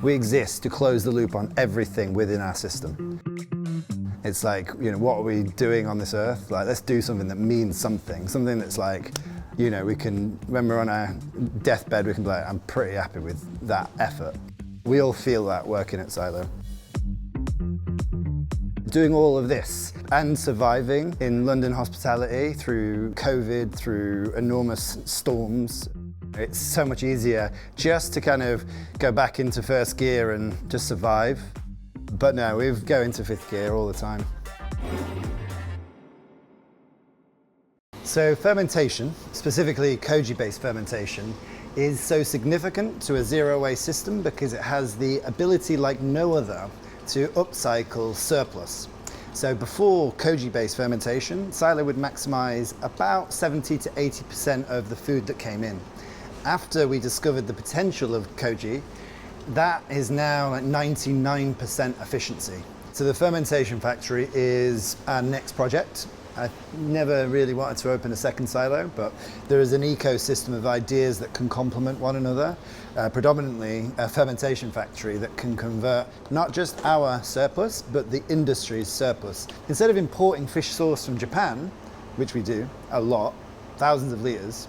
We exist to close the loop on everything within our system. It's like, what are we doing on this earth? Like, let's do something that means something that's like, we can, when we're on our deathbed, we can be like, I'm pretty happy with that effort. We all feel that working at Silo. Doing all of this and surviving in London hospitality through COVID, through enormous storms, it's so much easier just to kind of go back into first gear and just survive. But no, we go into fifth gear all the time. So fermentation, specifically Koji-based fermentation, is so significant to a zero-waste system because it has the ability like no other to upcycle surplus. So before Koji-based fermentation, Silo would maximize about 70 to 80% of the food that came in. After we discovered the potential of Koji, that is now like 99% efficiency. So the fermentation factory is our next project. I never really wanted to open a second silo, but there is an ecosystem of ideas that can complement one another. Predominantly a fermentation factory that can convert not just our surplus, but the industry's surplus. Instead of importing fish sauce from Japan, which we do a lot, thousands of litres,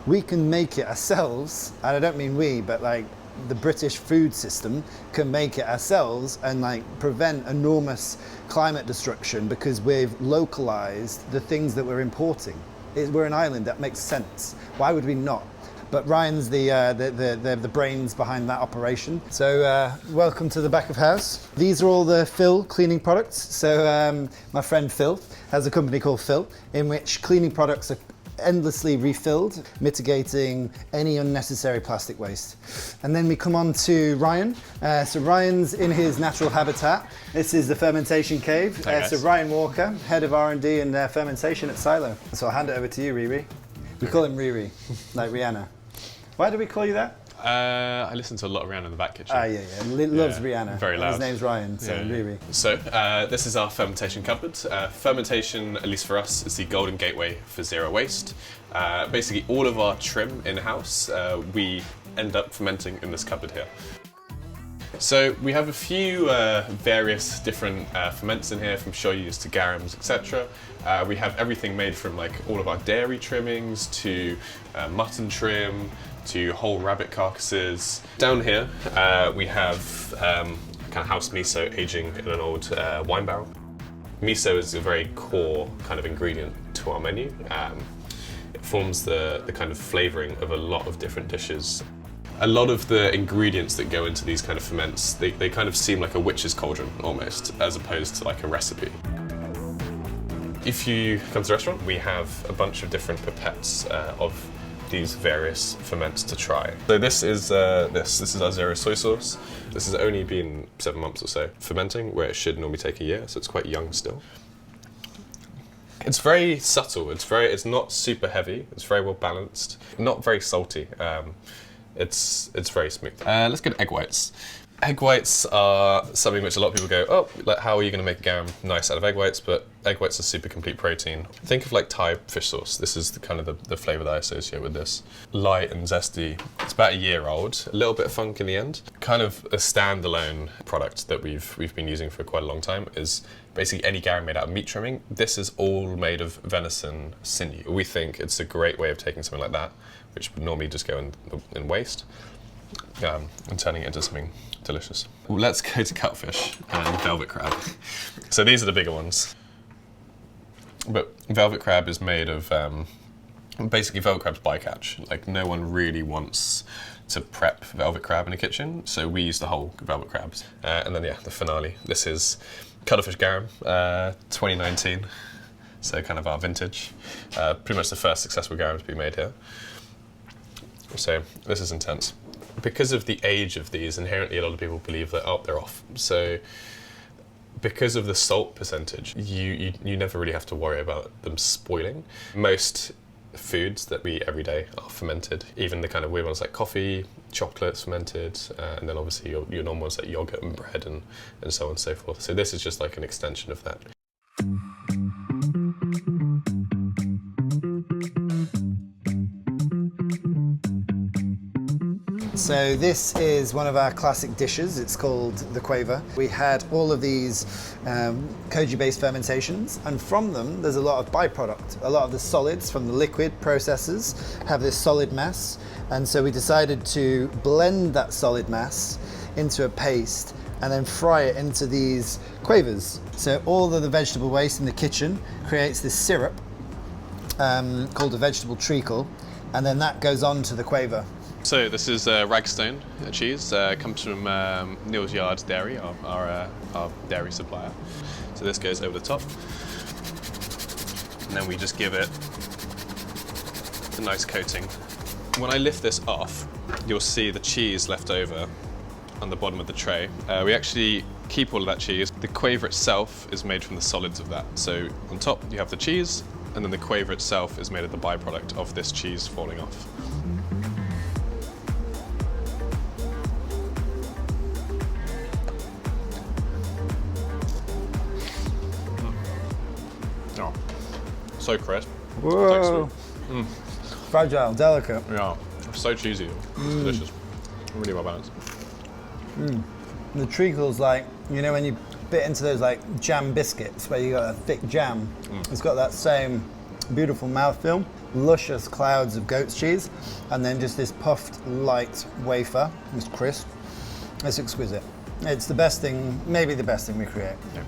we can make it ourselves, and I don't mean we, but like the British food system can make it ourselves and like prevent enormous climate destruction because we've localized the things that we're importing. We're an island, that makes sense. Why would we not? But Ryan's the brains behind that operation. So welcome to the back of house. These are all the Phil cleaning products. So my friend Phil has a company called Phil in which cleaning products are endlessly refilled, mitigating any unnecessary plastic waste. And then we come on to Ryan. So Ryan's in his natural habitat. This is the fermentation cave. So Ryan Walker, head of R&D and fermentation at Silo. So I'll hand it over to you, Riri. We call him Riri, like Rihanna. Why do we call you that? I listen to a lot of Rihanna in the back kitchen. Loves Rihanna. Very loud. His name's Ryan, so Riri. So this is our fermentation cupboard. Fermentation, at least for us, is the golden gateway for zero waste. Basically all of our trim in-house, we end up fermenting in this cupboard here. So we have a few various different ferments in here, from shoyus to garums, etc. We have everything made from like all of our dairy trimmings to mutton trim, to whole rabbit carcasses. Down here we have kind of house miso aging in an old wine barrel. Miso is a very core kind of ingredient to our menu. It forms the kind of flavouring of a lot of different dishes. A lot of the ingredients that go into these kind of ferments, they kind of seem like a witch's cauldron almost, as opposed to like a recipe. If you come to the restaurant, we have a bunch of different pipettes of these various ferments to try. So this is our zero soy sauce. This has only been 7 months or so fermenting, where it should normally take a year, so it's quite young still. It's very subtle. It's not super heavy. It's very well balanced. Not very salty. It's very smooth. Let's go to egg whites. Egg whites are something which a lot of people go, oh, like, how are you going to make a garum nice out of egg whites? But egg whites are super complete protein. Think of like Thai fish sauce. This is the kind of the flavour that I associate with this. Light and zesty. It's about a year old. A little bit of funk in the end. Kind of a standalone product that we've been using for quite a long time is basically any garum made out of meat trimming. This is all made of venison sinew. We think it's a great way of taking something like that, which would normally just go in waste, and turning it into something delicious. Well, let's go to cutfish and velvet crab. So these are the bigger ones. But velvet crab is made of, basically velvet crab's bycatch. Like, no one really wants to prep velvet crab in a kitchen, so we use the whole velvet crabs. And then the finale. This is cuttlefish garum, 2019. So kind of our vintage. Pretty much the first successful garum to be made here. So this is intense. Because of the age of these, inherently a lot of people believe that, oh, they're off. So because of the salt percentage, you never really have to worry about them spoiling. Most foods that we eat every day are fermented. Even the kind of weird ones like coffee, chocolate's fermented, and then obviously your normal ones like yogurt and bread and so on and so forth. So this is just like an extension of that. So this is one of our classic dishes. It's called the quaver. We had all of these Koji-based fermentations, and from them there's a lot of byproduct. A lot of the solids from the liquid processes have this solid mass, and so we decided to blend that solid mass into a paste and then fry it into these quavers. So all of the vegetable waste in the kitchen creates this syrup called a vegetable treacle, and then that goes on to the quaver. So this is Ragstone cheese. Comes from Neal's Yard Dairy, our dairy supplier. So this goes over the top, and then we just give it a nice coating. When I lift this off, you'll see the cheese left over on the bottom of the tray. We actually keep all of that cheese. The quaver itself is made from the solids of that. So on top you have the cheese, and then the quaver itself is made of the byproduct of this cheese falling off. Oh, so crisp. Whoa. Fragile, delicate. Yeah, so cheesy. It's delicious. Really well balanced. The treacle's like, you know when you bit into those like jam biscuits where you got a thick jam? It's got that same beautiful mouthfeel, luscious clouds of goat's cheese, and then just this puffed light wafer. It's crisp. It's exquisite. It's the best thing, maybe the best thing we create. Yeah.